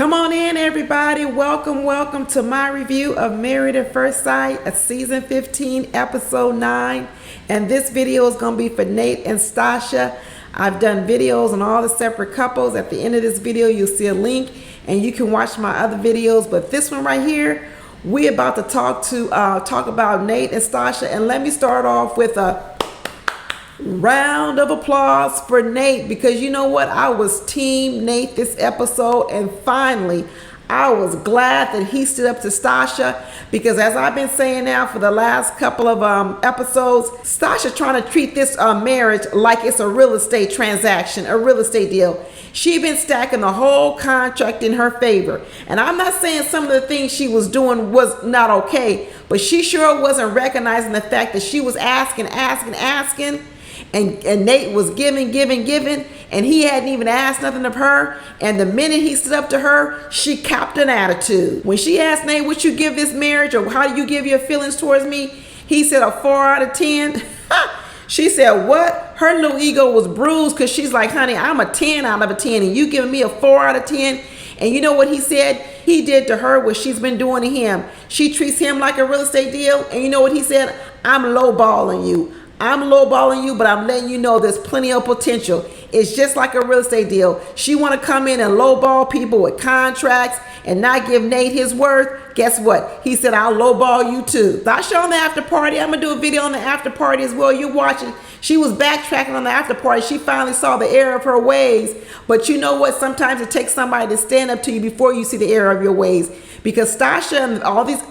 Come on in, everybody. Welcome to my review of Married at First Sight, season 15, episode 9. And this video is going to be for Nate and Stacia. I've done videos on all the separate couples. At the end of this video, you'll see a link and you can watch my other videos. But this one right here, we're about to talk about Nate and Stacia. And let me start off with a round of applause for Nate, because you know what? I was team Nate this episode, and finally I was glad that he stood up to Stacia, because as I've been saying now for the last couple of episodes, Stacia trying to treat this marriage like it's a real estate transaction, a real estate deal. She been stacking the whole contract in her favor. And I'm not saying some of the things she was doing was not okay, but she sure wasn't recognizing the fact that she was asking. And Nate was giving, and he hadn't even asked nothing of her. And the minute he stood up to her, she copped an attitude. When she asked Nate, "What you give this marriage, or how do you give your feelings towards me?" He said a 4 out of 10. She said, "What?" Her little ego was bruised, because she's like, "Honey, I'm a 10 out of a 10, and you giving me a 4 out of 10. And you know what he said? He did to her what she's been doing to him. She treats him like a real estate deal. And you know what he said? "I'm lowballing you. I'm lowballing you, but I'm letting you know there's plenty of potential." It's just like a real estate deal. She want to come in and lowball people with contracts and not give Nate his worth. Guess what? He said, "I'll lowball you too." Stacia on the after party. I'm going to do a video on the after party as well. You're watching. She was backtracking on the after party. She finally saw the error of her ways. But you know what? Sometimes it takes somebody to stand up to you before you see the error of your ways. Because Stacia and all these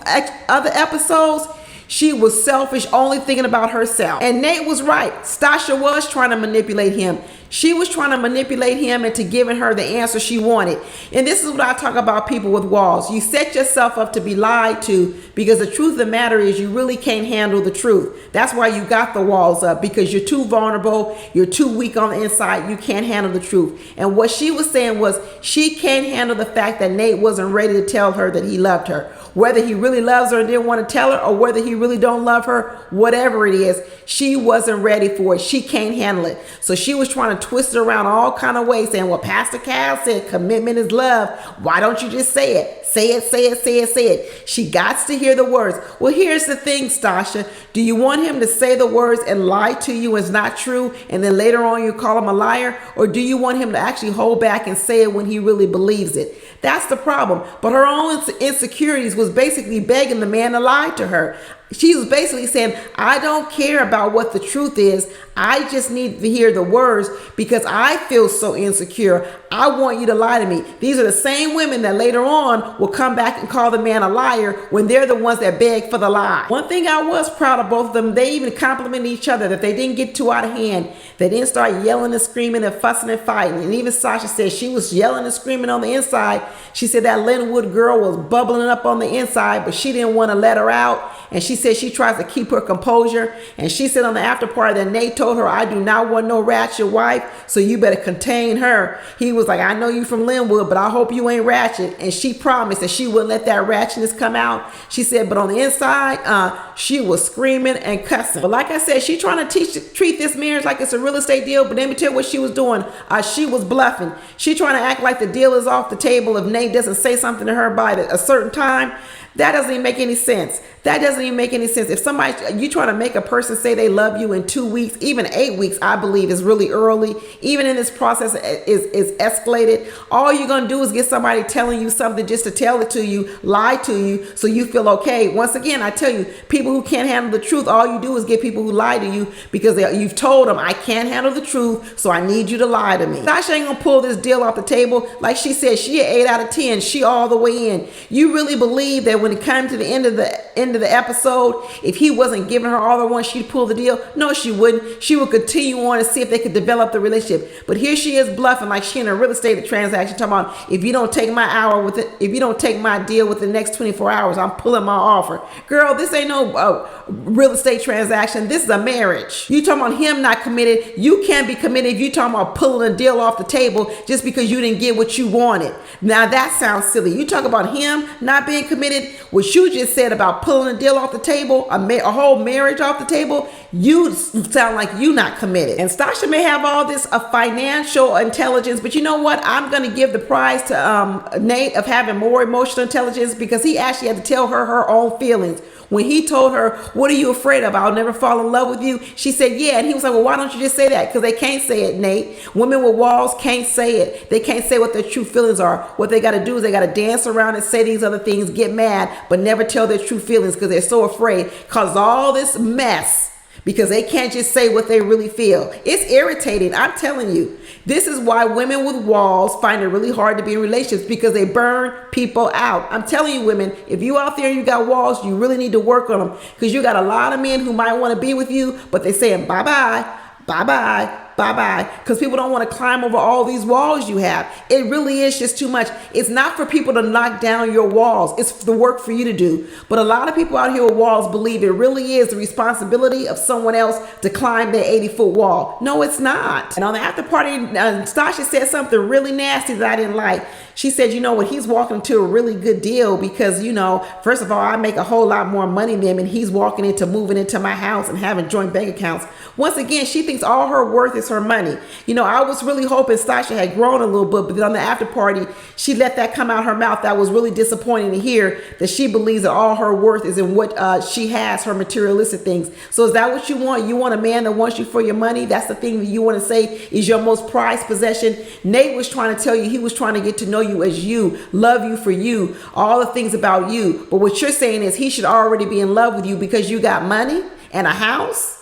other episodes, she was selfish, only thinking about herself. And Nate was right. Stacia was trying to manipulate him. She was trying to manipulate him into giving her the answer she wanted. And this is what I talk about people with walls. You set yourself up to be lied to, because the truth of the matter is you really can't handle the truth. That's why you got the walls up, because you're too vulnerable. You're too weak on the inside. You can't handle the truth. And what she was saying was she can't handle the fact that Nate wasn't ready to tell her that he loved her. Whether he really loves her and didn't want to tell her, or whether he really don't love her, whatever it is, she wasn't ready for it. She can't handle it. So she was trying to twist it around all kind of ways, saying, "Well, Pastor Cal said commitment is love. Why don't you just say it? Say it. She got to hear the words." Well, here's the thing, Stacia. Do you want him to say the words and lie to you is not true, and then later on you call him a liar? Or do you want him to actually hold back and say it when he really believes it? That's the problem. But her own insecurities was basically begging the man to lie to her. She was basically saying, "I don't care about what the truth is. I just need to hear the words because I feel so insecure. I want you to lie to me." These are the same women that later on will come back and call the man a liar when they're the ones that beg for the lie. One thing I was proud of both of them, they even complimented each other that they didn't get too out of hand. They didn't start yelling and screaming and fussing and fighting. And even Stacia said she was yelling and screaming on the inside. She said that Linwood girl was bubbling up on the inside, but she didn't want to let her out. And she said she tries to keep her composure. And she said on the after party that Nate told her, "I do not want no ratchet wife, so you better contain her." He was like, "I know you from Linwood, but I hope you ain't ratchet." And she promised that she wouldn't let that ratchetness come out. She said, but on the inside, she was screaming and cussing. But like I said, she trying to treat this marriage like it's a real estate deal. But let me tell you what she was doing. She was bluffing. She trying to act like the deal is off the table if Nate doesn't say something to her by a certain time. That doesn't even make any sense. If somebody, you trying to make a person say they love you in 2 weeks, even 8 weeks, I believe is really early. Even in this process is escalated. All you're going to do is get somebody telling you something just to tell it to you, lie to you, so you feel okay. Once again, I tell you, people who can't handle the truth, all you do is get people who lie to you because you've told them, "I can't handle the truth, so I need you to lie to me." Stacia ain't going to pull this deal off the table. Like she said, she an 8 out of 10. She all the way in. You really believe that when it comes to the end of the episode, if he wasn't giving her all the ones, she'd pull the deal? No, she wouldn't. She would continue on and see if they could develop the relationship. But here she is bluffing like she in a real estate transaction, talking about, "If you don't take my hour with it, if you don't take my deal within the next 24 hours, I'm pulling my offer." Girl, this ain't no real estate transaction. This is a marriage. You talking about him not committed. You can't be committed if you talking about pulling a deal off the table just because you didn't get what you wanted. Now that sounds silly. You talk about him not being committed. what you just said about pulling a deal off the table, a whole marriage off the table, you sound like you not committed. And Stacia may have all this financial intelligence, but you know what? I'm going to give the prize to Nate of having more emotional intelligence, because he actually had to tell her own feelings. When he told her, what are you afraid of? I'll never fall in love with you. She said, yeah. And he was like, well, why don't you just say that? Because they can't say it, Nate. Women with walls can't say it. They can't say what their true feelings are. What they got to do is they got to dance around and say these other things, get mad, but never tell their true feelings because they're so afraid. Cause all this mess because they can't just say what they really feel. It's irritating. I'm telling you. This is why women with walls find it really hard to be in relationships, because they burn people out. I'm telling you, women, if you out there and you got walls, you really need to work on them, because you got a lot of men who might want to be with you, but they're saying bye-bye, bye-bye, bye-bye, because people don't want to climb over all these walls you have. It really is just too much. It's not for people to knock down your walls. It's the work for you to do. But a lot of people out here with walls believe it really is the responsibility of someone else to climb their 80-foot wall. No, it's not. And on the after party, Stacia said something really nasty that I didn't like. She said, you know what, he's walking into a really good deal because, you know, first of all, I make a whole lot more money than him, and he's walking into moving into my house and having joint bank accounts. Once again, she thinks all her worth is her money. You know, I was really hoping Stacia had grown a little bit, but then on the after party, she let that come out her mouth. That was really disappointing to hear, that she believes that all her worth is in what she has, her materialistic things. So is that what you want? You want a man that wants you for your money? That's the thing that you want to say is your most prized possession? Nate was trying to tell you, he was trying to get to know you as you, love you for you, all the things about you. But what you're saying is he should already be in love with you because you got money and a house.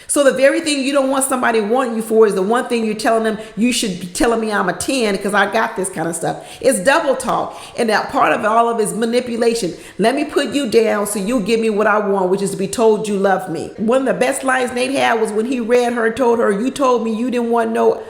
So the very thing you don't want somebody wanting you for is the one thing you're telling them, you should be telling me I'm a 10 because I got this kind of stuff. It's double talk. And that part of all of it is manipulation. Let me put you down so you give me what I want, which is to be told you love me. One of the best lines Nate had was when he read her and told her, you told me you didn't want no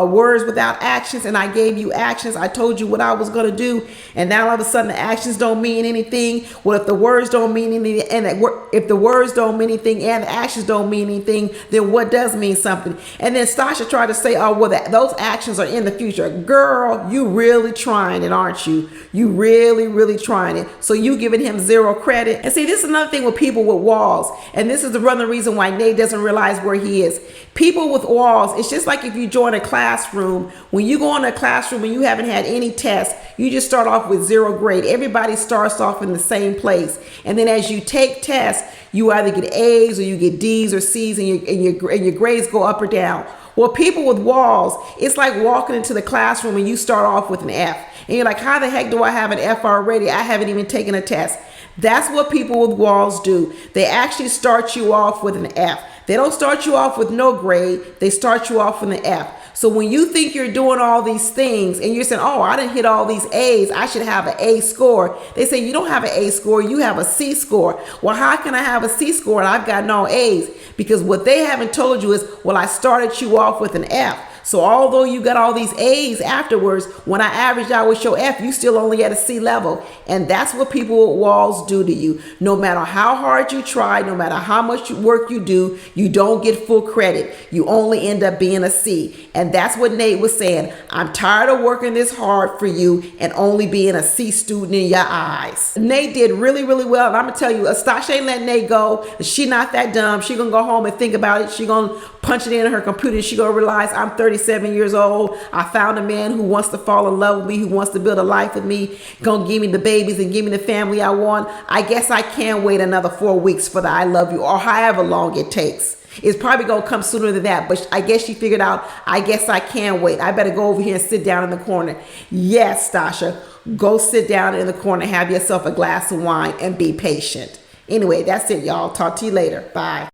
words without actions, and I gave you actions. I told you what I was going to do, and now all of a sudden the actions don't mean anything. Well, if the words don't mean anything, and if the words don't mean anything and the actions don't mean anything, then what does mean something? And then Stacia tried to say, oh, well, those actions are in the future. Girl, you really trying it, aren't you? You really, really trying it. So you giving him zero credit. And see, this is another thing with people with walls. And this is the reason why Nate doesn't realize where he is. People with walls, it's just like if you join a classroom. When you go in a classroom and you haven't had any tests, you just start off with 0 grade. Everybody starts off in the same place. And then as you take tests, you either get A's or you get D's or C's, and your grades go up or down. Well, people with walls, it's like walking into the classroom and you start off with an F. And you're like, how the heck do I have an F already? I haven't even taken a test. That's what people with walls do. They actually start you off with an F. They don't start you off with no grade. They start you off with an F. So when you think you're doing all these things and you're saying, oh, I didn't hit all these A's, I should have an A score. They say you don't have an A score, you have a C score. Well, how can I have a C score and I've got no A's? Because what they haven't told you is, well, I started you off with an F. So although you got all these A's afterwards, when I averaged out with your F, you still only at a C level. And that's what people with walls do to you. No matter how hard you try, no matter how much work you do, you don't get full credit. You only end up being a C. And that's what Nate was saying. I'm tired of working this hard for you and only being a C student in your eyes. Nate did really, really well. And I'm going to tell you, Stacia ain't letting Nate go. She not that dumb. She going to go home and think about it. She going to punch it in her computer. She going to realize I'm 37 years old. I found a man who wants to fall in love with me, who wants to build a life with me, gonna give me the babies and give me the family I want. I guess I can't wait another 4 weeks for the I love you, or however long it takes. It's probably gonna come sooner than that, but I guess she figured out, I guess I can't wait. I better go over here and sit down in the corner. Yes, Stacia, go sit down in the corner, have yourself a glass of wine and be patient. Anyway, that's it, y'all. Talk to you later. Bye.